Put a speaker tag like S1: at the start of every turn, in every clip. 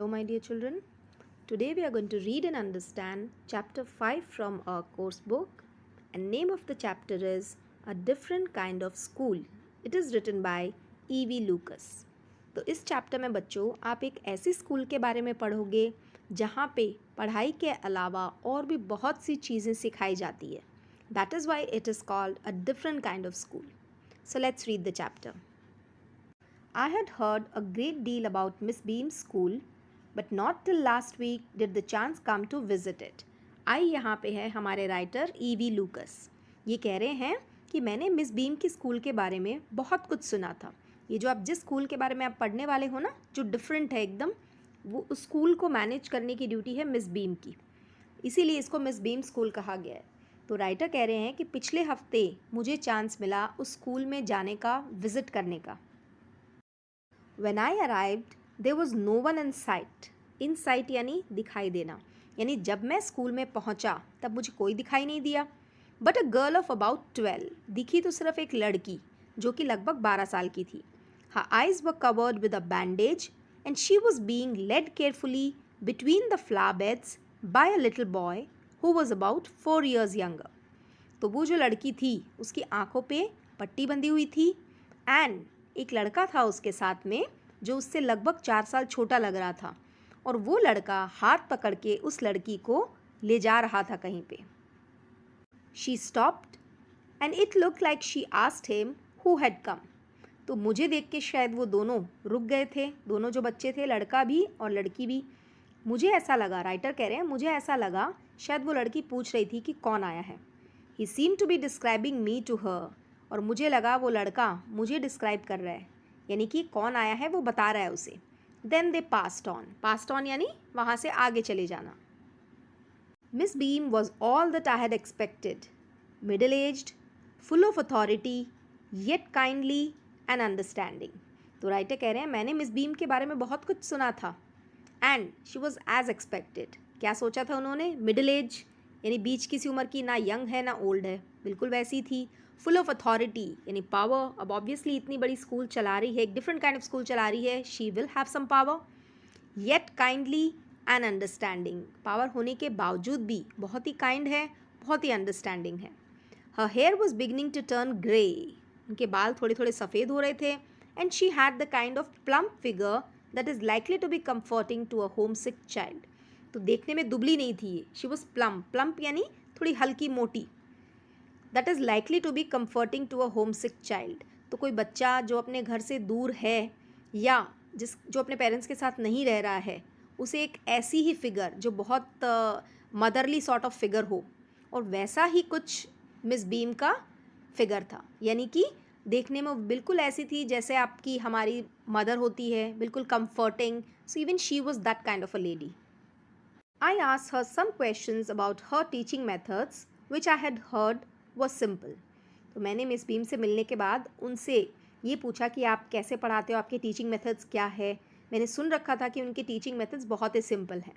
S1: Hello, my dear children. Today we are going to read and understand chapter 5 from our course book. And name of the chapter is A Different Kind of School. It is written by E.V. Lucas. तो इस chapter में बच्चों आप एक ऐसी school के बारे में पढ़ोगे जहाँ पे पढ़ाई के अलावा और भी बहुत सी चीज़ें सिखाई जाती है. That is why it is called a different kind of school. So let's read the chapter. I had heard a great deal about Miss Beam's school, but not till last week did the chance come to visit it. आई यहाँ पे है हमारे writer E.V. लूकस. ये कह रहे हैं कि मैंने मिस बीम की स्कूल के बारे में बहुत कुछ सुना था. ये जो आप जिस स्कूल के बारे में आप पढ़ने वाले हो ना, जो डिफरेंट है एकदम, वो उस स्कूल को मैनेज करने की ड्यूटी है मिस बीम की. इसीलिए इसको मिस बीम स्कूल कहा गया है. तो राइटर कह रहे हैं कि पिछले हफ्ते मुझे चांस मिला उस स्कूल में जाने का, विज़िट करने का. When I arrived, there was no one in sight. In sight यानी दिखाई देना. यानी जब मैं स्कूल में पहुंचा तब मुझे कोई दिखाई नहीं दिया. But a girl of about 12. दिखी तो सिर्फ एक लड़की जो कि लगभग 12 साल की थी. Her eyes were covered with a bandage and she was being led carefully between the flower beds by a little boy who was about 4 years younger. तो वो जो लड़की थी उसकी आंखों पे पट्टी बंधी हुई थी एंड एक लड़का था उसके साथ में जो उससे लगभग 4 साल छोटा लग रहा था और वो लड़का हाथ पकड़ के उस लड़की को ले जा रहा था कहीं पे. She stopped and it look like she asked him who had come. तो मुझे देख के शायद वो दोनों रुक गए थे, दोनों जो बच्चे थे, लड़का भी और लड़की भी. मुझे ऐसा लगा, राइटर कह रहे हैं, मुझे ऐसा लगा शायद वो लड़की पूछ रही थी कि कौन आया है. He seem to be describing me to her. और मुझे लगा वो लड़का मुझे डिस्क्राइब कर रहा है, यानी कि कौन आया है वो बता रहा है उसे. देन दे पास्ट ऑन यानी वहाँ से आगे चले जाना. Miss beam was all that I had expected. Middle aged, full of authority, yet kindly and understanding. तो राइटर कह रहे हैं मैंने मिस बीम के बारे में बहुत कुछ सुना था and she was as expected. क्या सोचा था उन्होंने? मिडल एज यानी बीच की सी उम्र की, ना यंग है ना ओल्ड है, बिल्कुल वैसी थी. फुल ऑफ अथॉरिटी यानी पावर. अब ऑब्वियसली इतनी बड़ी स्कूल चला रही है, एक डिफरेंट काइंड ऑफ स्कूल चला रही है, she will have some power. Yet kindly and understanding. Power होने के बावजूद भी बहुत ही काइंड है, बहुत ही अंडरस्टैंडिंग है. Her hair was beginning to turn grey. उनके बाल थोड़े थोड़े सफ़ेद हो रहे थे. And she had the kind of plump figure that is likely to be comforting to a homesick child. तो देखने में दुबली नहीं थी ये. शी वॉज प्लम्प यानी थोड़ी हल्की मोटी. That is likely to be comforting to a homesick child. तो कोई बच्चा जो अपने घर से दूर है या जो अपने पेरेंट्स के साथ नहीं रह रहा है, उसे एक ऐसी ही फिगर जो बहुत मदरली सॉर्ट ऑफ फिगर हो, और वैसा ही कुछ मिस बीम का फिगर था. यानी कि देखने में वो बिल्कुल ऐसी थी जैसे आपकी हमारी मदर होती है, बिल्कुल comforting. So even she was that kind of a lady. I asked her some questions about her teaching methods, which I had heard was simple. तो मैंने मिस बीम से मिलने के बाद उनसे ये पूछा कि आप कैसे पढ़ाते हो, आपके टीचिंग मेथड्स क्या है. मैंने सुन रखा था कि उनके टीचिंग मेथड्स बहुत ही सिंपल हैं.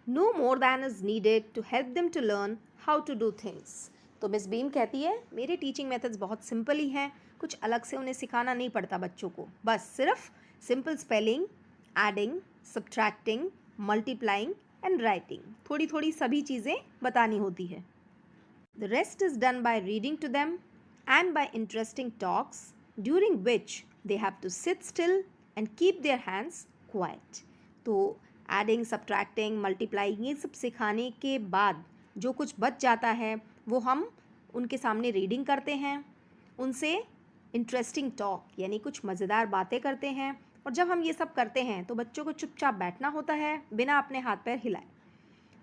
S1: No more than is needed to help them to learn how to do things. तो मिस बीम कहती है मेरे टीचिंग मेथड्स बहुत सिंपल ही हैं, कुछ अलग से उन्हें सिखाना नहीं पड़ता बच्चों को. बस सिर्फ simple spelling, adding, subtracting, multiplying and writing, थोड़ी थोड़ी सभी चीज़ें बतानी होती है. The rest is done by reading to them and by interesting talks during which they have to sit still and keep their hands quiet. तो adding, subtracting, multiplying ये सब सिखाने के बाद जो कुछ बच जाता है वो हम उनके सामने रीडिंग करते हैं, उनसे इंटरेस्टिंग टॉक यानी कुछ मज़ेदार बातें करते हैं. और जब हम ये सब करते हैं तो बच्चों को चुपचाप बैठना होता है बिना अपने हाथ पैर हिलाए.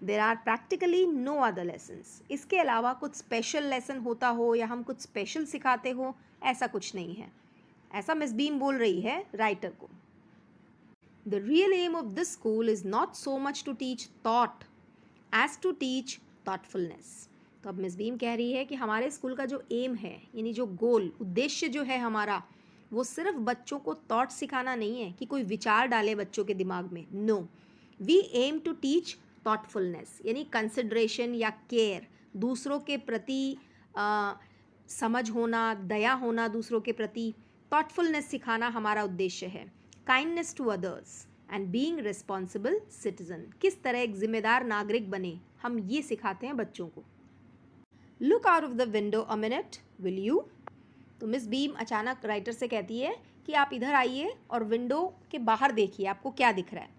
S1: There are practically no other lessons. इसके अलावा कुछ स्पेशल लेसन होता हो या हम कुछ स्पेशल सिखाते हो, ऐसा कुछ नहीं है. ऐसा मिस बीम बोल रही है राइटर को. The real aim of this school is not so much to teach thought as to teach thoughtfulness. तो अब मिस बीम कह रही है कि हमारे स्कूल का जो एम है, यानी जो गोल, उद्देश्य जो है हमारा, वो सिर्फ बच्चों को थॉट सिखाना नहीं है कि कोई विचार डाले बच्चों के दिमाग में. No, we aim to teach thoughtfulness यानी कंसिडरेशन या केयर, दूसरों के प्रति समझ होना, दया होना दूसरों के प्रति. थॉटफुलनेस सिखाना हमारा उद्देश्य है. Kindness to others and being responsible citizen, किस तरह एक जिम्मेदार नागरिक बने, हम ये सिखाते हैं बच्चों को. Look out of the window a minute, will you. तो मिस बीम अचानक राइटर से कहती है कि आप इधर आइए और विंडो के बाहर देखिए आपको क्या दिख रहा है.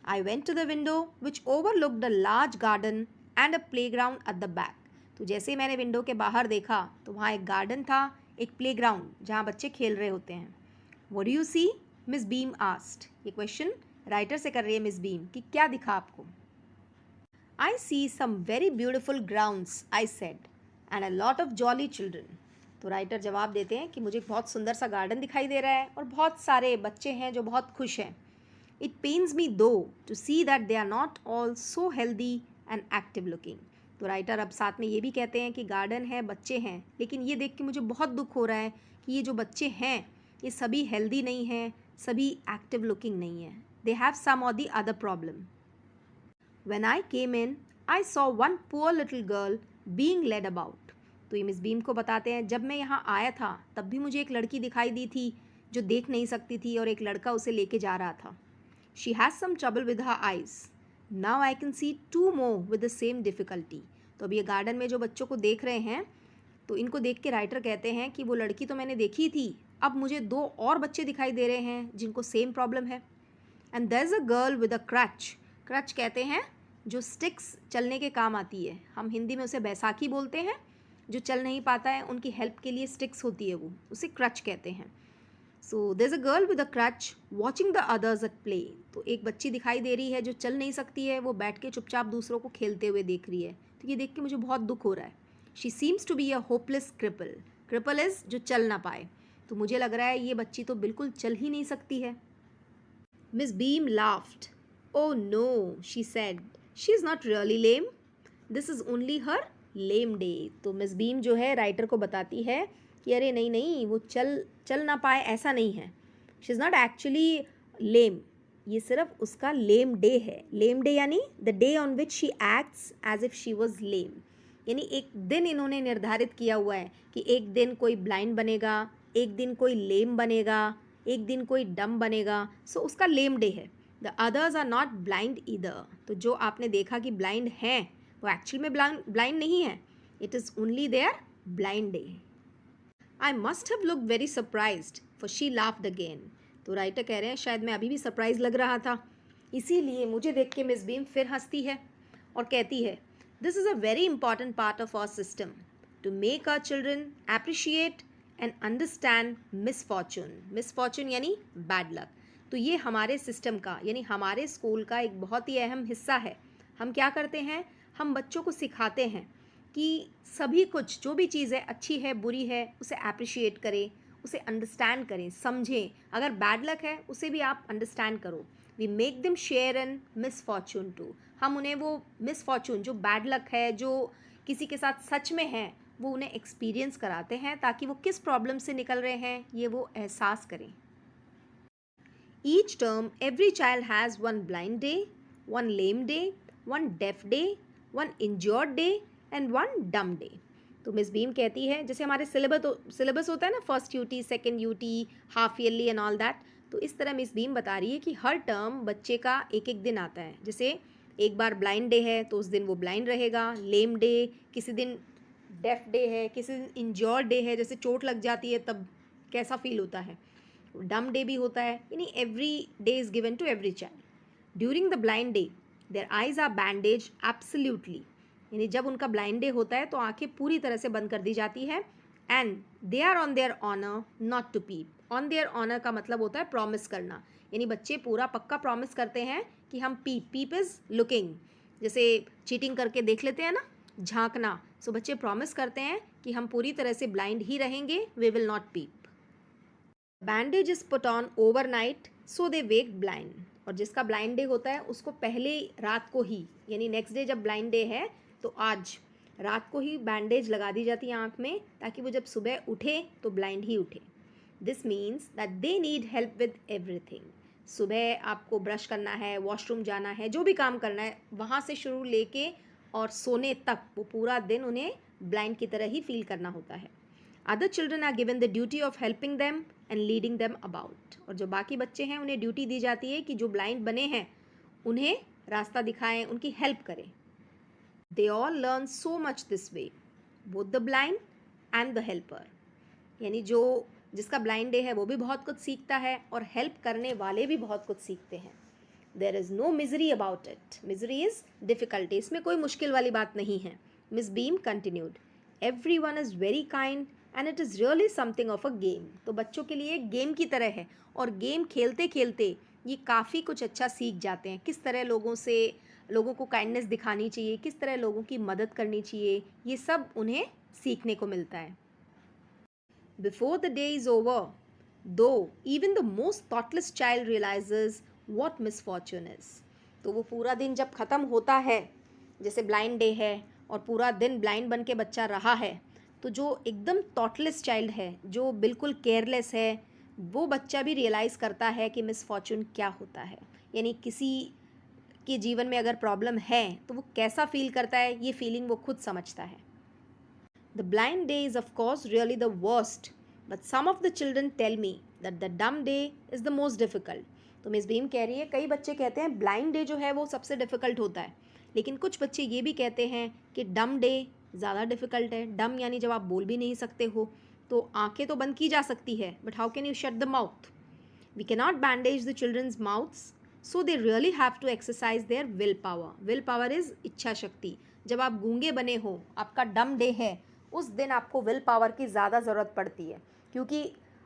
S1: I went to the window which overlooked a large garden and a playground at the back. तो जैसे ही मैंने विंडो के बाहर देखा तो वहाँ एक गार्डन था, एक प्लेग्राउंड जहाँ बच्चे खेल रहे होते हैं. What do you see, Miss Beam asked. ये क्वेश्चन राइटर से कर रही है मिस बीम कि क्या दिखा आपको. I see some very beautiful grounds, I said, and a lot of jolly children. तो राइटर जवाब देते हैं कि मुझे बहुत सुंदर सा गार्डन दिखाई दे रहा है और बहुत सारे बच्चे हैं जो बहुत खुश हैं. It pains me though to see that they are not all so healthy and active looking. तो राइटर अब साथ में ये भी कहते हैं कि गार्डन है, बच्चे हैं, लेकिन ये देख के मुझे बहुत दुख हो रहा है कि ये जो बच्चे हैं ये सभी हेल्दी नहीं हैं, सभी एक्टिव लुकिंग नहीं है. दे हैव सम और the other problem. When I came in, I saw one poor little girl being led about. तो ये मिस बीम को बताते हैं, जब मैं यहाँ आया था तब भी मुझे एक लड़की दिखाई दी थी जो देख नहीं सकती थी और एक लड़का उसे लेके जा रहा था. She has some trouble with her eyes. Now I can see two more with the same difficulty. तो अब ये गार्डन में जो बच्चों को देख रहे हैं तो इनको देख के राइटर कहते हैं कि वो लड़की तो मैंने देखी थी, अब मुझे दो और बच्चे दिखाई दे रहे हैं जिनको सेम प्रॉब्लम है. And there is a girl with a crutch. Crutch कहते हैं जो स्टिक्स चलने के काम आती है, हम हिंदी में उसे बैसाखी बोलते हैं. जो चल नहीं पाता है उनकी हेल्प के लिए स्टिक्स होती है, वो उसे क्रच कहते हैं. So there is a girl with a crutch watching the others at play. तो एक बच्ची दिखाई दे रही है जो चल नहीं सकती है, वो बैठ के चुपचाप दूसरों को खेलते हुए देख रही है. तो ये देख के मुझे बहुत दुख हो रहा है. She seems to be a hopeless cripple. Cripple is जो चल ना पाए. तो मुझे लग रहा है ये बच्ची तो बिल्कुल चल ही नहीं सकती है. Miss beam laughed. Oh no, she said. She is not really lame. This is only her lame day. तो मिस बीम जो है राइटर को बताती है कि अरे नहीं नहीं, वो चल ना पाए ऐसा नहीं है. She is not actually lame. ये सिर्फ उसका लेम डे है. लेम डे यानी the day on which she acts as if she was lame. यानी एक दिन इन्होंने निर्धारित किया हुआ है कि एक दिन कोई ब्लाइंड बनेगा, एक दिन कोई लेम बनेगा, एक दिन कोई डम बनेगा. सो उसका लेम डे है. The others are not blind either. तो जो आपने देखा कि ब्लाइंड हैं वो एक्चुअल में ब्लाइंड नहीं है. It is only their blind day. I must have look very surprised for she laughed again. तो राइटर कह रहे हैं शायद मैं अभी भी सरप्राइज लग रहा था, इसीलिए मुझे देख के मिस बीम फिर हंसती है और कहती है, this is a very important part of our system to make our children appreciate and understand misfortune. Misfortune यानी बैड लक. तो ये हमारे सिस्टम का यानी हमारे स्कूल का एक बहुत ही अहम हिस्सा है. हम क्या करते हैं, हम बच्चों को सिखाते हैं कि सभी कुछ जो भी चीज़ है अच्छी है बुरी है उसे एप्रिशिएट करें, उसे अंडरस्टैंड करें, समझें. अगर बैड लक है उसे भी आप अंडरस्टैंड करो. We make them share in misfortune too. हम उन्हें वो मिसफॉर्चून जो बैड लक है, जो किसी के साथ सच में है, वो उन्हें एक्सपीरियंस कराते हैं ताकि वो किस प्रॉब्लम से निकल रहे हैं ये वो एहसास करें. Each term every child has one blind day, one lame day, one deaf day, one injured day and one dumb day. तो मिस बीम कहती है जैसे हमारे सिलेबस होता है ना, first UT, second UT, half yearly and all that. तो इस तरह मिस बीम बता रही है कि हर टर्म बच्चे का एक एक दिन आता है. जैसे एक बार ब्लाइंड डे है तो उस दिन वो ब्लाइंड रहेगा. लेम डे, किसी दिन डेफ डे है, किसी दिन इंजर्ड डे है, जैसे चोट लग जाती है तब कैसा फील होता है. डम डे भी होता है. यानी every day is given to every child. During the blind day their eyes are bandage absolutely. यानी जब उनका ब्लाइंड डे होता है तो आंखें पूरी तरह से बंद कर दी जाती है. And they are on their honour not to peep. On their honour का मतलब होता है प्रॉमिस करना. यानी बच्चे पूरा पक्का प्रॉमिस करते हैं कि हम पीप इज़ लुकिंग, जैसे चीटिंग करके देख लेते हैं ना, झांकना. सो बच्चे प्रॉमिस करते हैं कि हम पूरी तरह से ब्लाइंड ही रहेंगे, we will not peep. Bandage is put on overnight so they wake blind. और जिसका ब्लाइंड डे होता है उसको पहले रात को ही, यानी नेक्स्ट डे जब ब्लाइंड डे है तो आज रात को ही बैंडेज लगा दी जाती है आँख में ताकि वो जब सुबह उठे तो ब्लाइंड ही उठे. This means that they need help with everything. सुबह आपको ब्रश करना है, वॉशरूम जाना है, जो भी काम करना है वहाँ से शुरू लेके और सोने तक वो पूरा दिन उन्हें ब्लाइंड की तरह ही फील करना होता है. Other children are given the duty of helping them and leading them about. और जो बाकी बच्चे हैं उन्हें ड्यूटी दी जाती है कि जो ब्लाइंड बने हैं उन्हें रास्ता दिखाएं, उनकी हेल्प करें. They all learn so much this way, both the blind and the helper. यानी जो जिसका ब्लाइंड डे है वो भी बहुत कुछ सीखता है और हेल्प करने वाले भी बहुत कुछ सीखते हैं. There is no misery about it. Misery is difficulty. इसमें कोई मुश्किल वाली बात नहीं है. Miss Beam continued, every one is very kind and it is really something of a game. तो बच्चों के लिए गेम की तरह है और गेम खेलते खेलते ये काफ़ी कुछ अच्छा सीख जाते हैं. किस तरह लोगों को काइंडनेस दिखानी चाहिए, किस तरह लोगों की मदद करनी चाहिए, ये सब उन्हें सीखने को मिलता है. Before the day is over, though even the most thoughtless child realizes what misfortune is. तो वो पूरा दिन जब ख़त्म होता है, जैसे ब्लाइंड डे है और पूरा दिन ब्लाइंड बन के बच्चा रहा है, तो जो एकदम थॉटलेस चाइल्ड है, जो बिल्कुल केयरलेस है, वो बच्चा भी रियलाइज़ करता है कि मिसफॉर्चून क्या होता है. यानी किसी के जीवन में अगर प्रॉब्लम है तो वो कैसा फील करता है, ये फीलिंग वो खुद समझता है. The blind day is of course really the worst, but some of the children tell me that the dumb day is the most difficult. तो मिस बीम कह रही है कई बच्चे कहते हैं ब्लाइंड डे जो है वो सबसे डिफ़िकल्ट होता है, लेकिन कुछ बच्चे ये भी कहते हैं कि डम डे ज़्यादा डिफ़िकल्ट है. डम यानी जब आप बोल भी नहीं सकते हो, तो आंखें तो बंद की जा सकती है, but how can you shut the mouth. We cannot bandage the children's mouths, so they really have to exercise their will power. Will power is इच्छा शक्ति. जब आप गूंगे बने हो, आपका डम डे है, उस दिन आपको विल पावर की ज़्यादा ज़रूरत पड़ती है, क्योंकि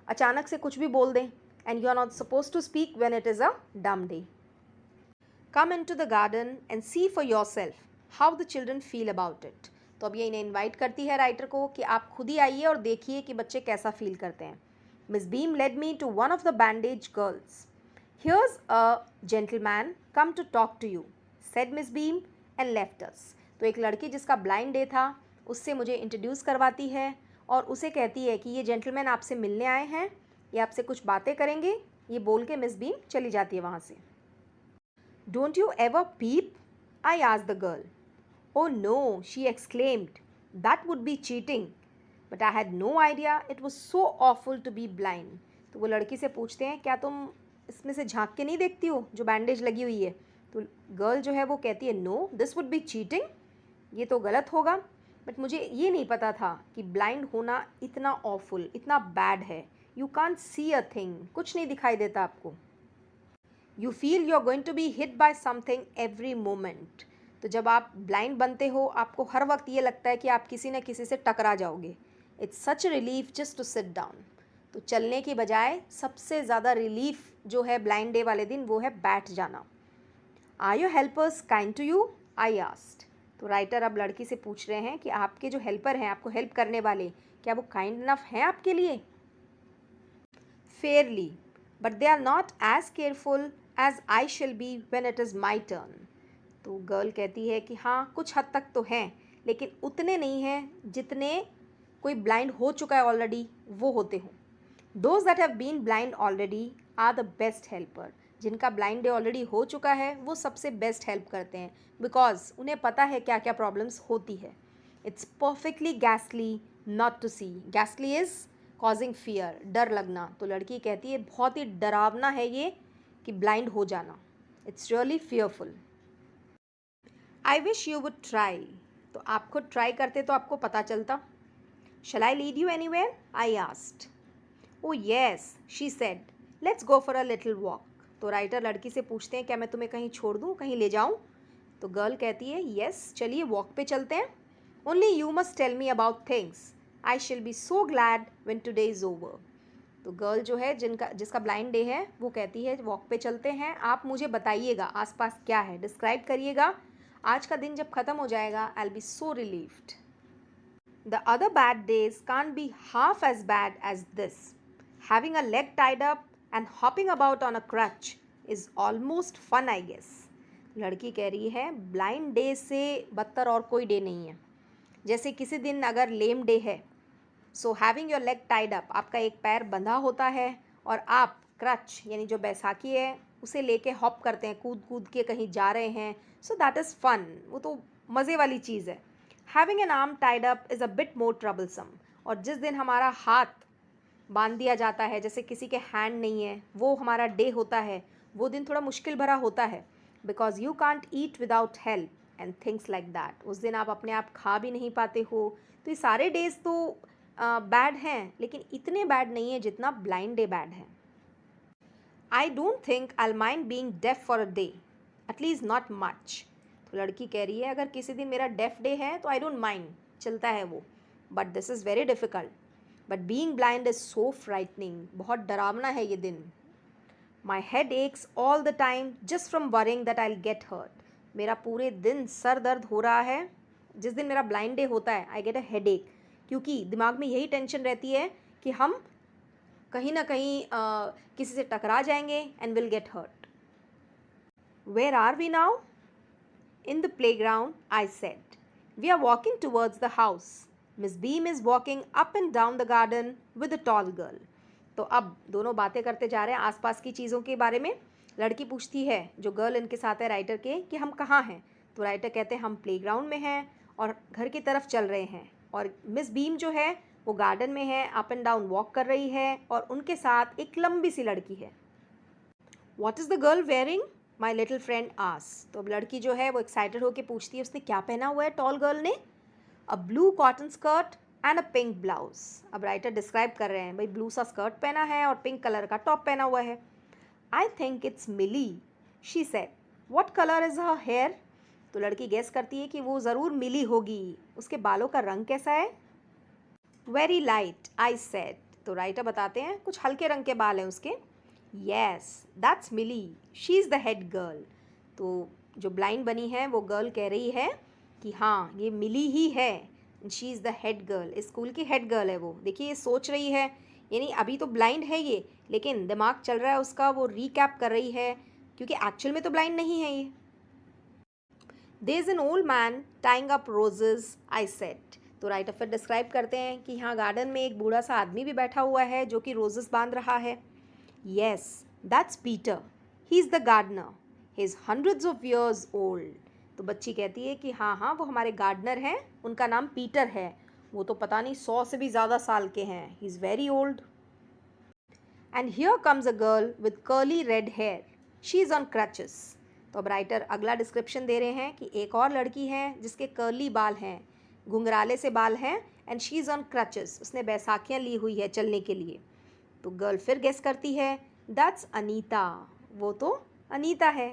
S1: अचानक से कुछ भी बोल दें and you are not suppose to speak when it is a dumb day. Come into the garden and see for yourself how the children feel about it. तो अब ये इन्हें इन्वाइट करती है राइटर को कि आप खुद ही आइए और देखिए कि बच्चे कैसा फील करते हैं. Miss Beam led me to one of the bandage girls. Here's a gentleman come to talk to you, said Miss Beam and left us. तो एक लड़की जिसका ब्लाइंड डे था उससे मुझे इंट्रोड्यूस करवाती है और उसे कहती है कि ये जेंटलमैन आपसे मिलने आए हैं, ये आपसे कुछ बातें करेंगे. ये बोल के मिस बीम चली जाती है वहाँ से. Don't you ever peep, I asked the girl. Oh no, she exclaimed, that would be cheating, but I had no idea it was so awful to be blind. तो वो लड़की से पूछते हैं क्या तुम इसमें से झांक के नहीं देखती हो जो बैंडेज लगी हुई है. तो गर्ल जो है वो कहती है no, this would be cheating, ये तो गलत होगा, बट मुझे ये नहीं पता था कि ब्लाइंड होना इतना ऑफुल, इतना बैड है. You can't see a thing, कुछ नहीं दिखाई देता आपको. You feel you are going to be hit by something every moment. तो जब आप ब्लाइंड बनते हो आपको हर वक्त ये लगता है कि आप किसी न किसी से टकरा जाओगे. It's such relief just to sit down. तो चलने की बजाय सबसे ज़्यादा रिलीफ जो है ब्लाइंड डे वाले दिन वो है बैठ जाना. Are your helpers kind to you, I asked. तो राइटर अब लड़की से पूछ रहे हैं कि आपके जो हेल्पर हैं, आपको हेल्प करने वाले, क्या वो काइंड इनफ हैं आपके लिए. Fairlie, but they are not as careful as I shall be when it is my turn. तो गर्ल कहती है कि हाँ कुछ हद तक तो हैं, लेकिन उतने नहीं हैं जितने कोई ब्लाइंड हो चुका है ऑलरेडी वो होते हों. Those that have been blind already are the best helper. जिनका ब्लाइंड डे ऑलरेडी हो चुका है वो सबसे बेस्ट हेल्प करते हैं, बिकॉज उन्हें पता है क्या क्या प्रॉब्लम्स होती है. इट्स परफेक्टली गैसली नॉट टू सी. गैसली इज़ कॉजिंग फियर, डर लगना. तो लड़की कहती है बहुत ही डरावना है ये कि ब्लाइंड हो जाना. It's really fearful. I wish you would try. तो आप खुद ट्राई करते तो आपको पता चलता. Shall I lead you anywhere, I asked. Oh yes, she said, let's go for a little walk. तो राइटर लड़की से पूछते हैं क्या मैं तुम्हें कहीं छोड़ दूँ, कहीं ले जाऊँ. तो गर्ल कहती है यस, चलिए वॉक पे चलते हैं. Only you must tell me about things, I shall be so glad when today is over. तो गर्ल जो है जिसका ब्लाइंड डे है वो कहती है वॉक पे चलते हैं, आप मुझे बताइएगा आसपास क्या है, डिस्क्राइब करिएगा. आज का दिन जब ख़त्म हो जाएगा I will be so relieved. The other bad days can't be half as bad as this. Having a leg tied up and hopping about on a crutch is almost fun, I guess. लड़की कह रही है blind day से बदतर और कोई day नहीं है. जैसे किसी दिन अगर लेम डे है, so having your leg tied up, आपका एक पैर बंधा होता है और आप क्रच यानी जो बैसाखी है उसे लेके हॉप करते हैं, कूद कूद के कहीं जा रहे हैं. सो दैट इज़ फन, वो तो मज़े वाली चीज़ है. Having an arm tied up is a bit more troublesome. और जिस दिन हमारा हाथ बांध दिया जाता है, जैसे किसी के हैंड नहीं है, वो हमारा डे होता है, वो दिन थोड़ा मुश्किल भरा होता है, because you can't eat without help and things like that. उस दिन आप अपने आप खा भी नहीं पाते हो। तो ये सारे डेज तो बैड हैं, लेकिन इतने बैड नहीं है जितना ब्लाइंड डे बैड है। I don't think I mind being deaf for a day, at least not much. तो लड़की कह रही है अगर किसी दिन मेरा डेफ डे है तो आई डोंट माइंड, चलता है वो, but this is very difficult. But being blind is so frightening, बहुत डरावना है ये दिन। My head aches all the time just from worrying that I will get hurt. मेरा पूरे दिन सर दर्द हो रहा है। जिस दिन मेरा ब्लाइंड डे होता है आई गेट अ हेड एक, क्योंकि दिमाग में यही टेंशन रहती है कि हम कहीं ना कहीं किसी से टकरा जाएंगे and will get hurt. Where are we now? In the playground, I said. We are walking towards the house. Miss Beam is walking up and down the garden with a tall girl. तो अब दोनों बातें करते जा रहे हैं आसपास की चीज़ों के बारे में। लड़की पूछती है जो गर्ल इनके साथ है राइटर के कि हम कहाँ हैं। तो राइटर कहते हैं हम प्लेग्राउंड में हैं और घर की तरफ चल रहे हैं। और मिस बीम जो है वो गार्डन में है, अप एंड डाउन वॉक कर रही है और उनके साथ एक लंबी सी लड़की है। What is the girl wearing? My little friend आस। तो अब लड़की जो है वो एक्साइटेड होकर पूछती है उसने क्या पहना हुआ है टॉल गर्ल ने। A blue cotton skirt and a pink blouse. अब राइटर डिस्क्राइब कर रहे हैं भाई ब्लू सा स्कर्ट पहना है और पिंक कलर का टॉप पहना हुआ है। I think it's Millie, she said. What colour is her hair? तो लड़की गेस करती है कि वो ज़रूर मिली होगी। उसके बालों का रंग कैसा है? Very light, I said. तो राइटर बताते हैं कुछ हल्के रंग के बाल हैं उसके। Yes that's Millie, she is the head girl. तो जो ब्लाइंड बनी है वो गर्ल कह रही है कि हाँ ये मिली ही है, she is the head girl, school की हेड गर्ल है वो। देखिए ये सोच रही है, यानी अभी तो ब्लाइंड है ये, लेकिन दिमाग चल रहा है उसका, वो रीकैप कर रही है क्योंकि एक्चुअल में तो ब्लाइंड नहीं है ये। There is an old man tying up roses, I said. तो राइटर फिर डिस्क्राइब करते हैं कि यहाँ गार्डन में एक बूढ़ा सा आदमी भी बैठा हुआ है जो कि रोजेस बांध रहा है। Yes, that's Peter. He's the gardener. He's hundreds of years old. तो बच्ची कहती है कि हाँ हाँ वो हमारे गार्डनर हैं, उनका नाम पीटर है, वो तो पता नहीं 100 से भी ज़्यादा साल के हैं। He's very old. And here comes a girl with curly red hair. She's on crutches. तो अब राइटर अगला डिस्क्रिप्शन दे रहे हैं कि एक और लड़की है जिसके कर्ली बाल हैं, घुंघराले से बाल हैं, and she is on crutches, उसने बैसाखियाँ ली हुई है चलने के लिए। तो गर्ल फिर गेस करती है दैट्स अनीता, वो तो अनीता है।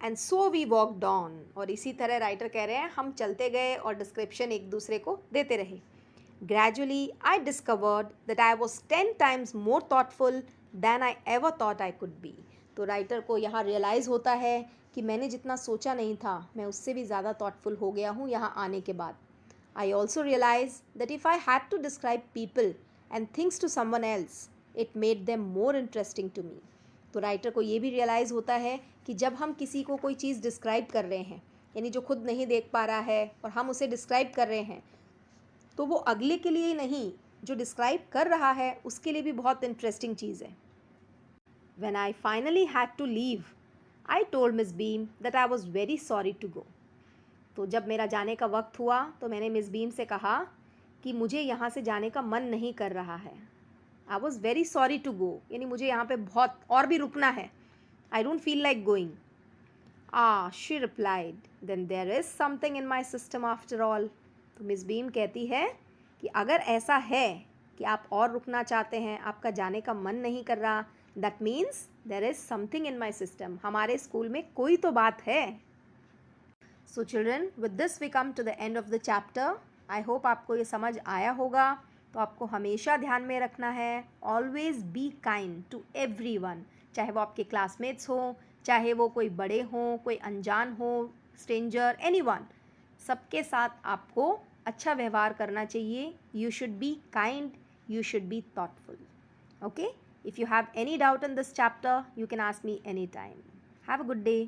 S1: And so we walked on. और इसी तरह राइटर कह रहे हैं हम चलते गए और डिस्क्रिप्शन एक दूसरे को देते रहे। Gradually I discovered that I was 10 times more thoughtful than I ever thought I could be. तो राइटर को यहाँ रियलाइज़ होता है कि मैंने जितना सोचा नहीं था मैं उससे भी ज़्यादा थाटफुल हो गया हूँ यहाँ आने के बाद। I also realise that if I had to describe people and things to someone else, it made them more interesting to me. तो राइटर को ये भी रियलाइज़ होता है कि जब हम किसी को कोई चीज़ डिस्क्राइब कर रहे हैं, यानी जो खुद नहीं देख पा रहा है और हम उसे डिस्क्राइब कर रहे हैं, तो वो अगले के लिए नहीं, जो डिस्क्राइब कर रहा है उसके लिए भी बहुत इंटरेस्टिंग चीज़ है। When I finally had to leave, I told Miss Beam that I was very sorry to go. तो जब मेरा जाने का वक्त हुआ तो मैंने मिस बीम से कहा कि मुझे यहाँ से जाने का मन नहीं कर रहा है। I was very sorry to go, यानी मुझे यहाँ पे बहुत और भी रुकना है। I don't feel like going. She replied, then there is something in my system after all. तो मिस बीम कहती है कि अगर ऐसा है कि आप और रुकना चाहते हैं, आपका जाने का मन नहीं कर रहा, that means there is something in my system, हमारे स्कूल में कोई तो बात है। So children, with this we come to the end of the chapter. I hope आपको ये समझ आया होगा। तो आपको हमेशा ध्यान में रखना है, always be kind to everyone, चाहे वो आपके क्लासमेट्स हों, चाहे वो कोई बड़े हों, कोई अनजान हो, स्ट्रेंजर, एनीवन, सबके साथ आपको अच्छा व्यवहार करना चाहिए। You should be kind, you should be thoughtful. Okay, if you have any doubt in this chapter you can ask me any time. Have a good day.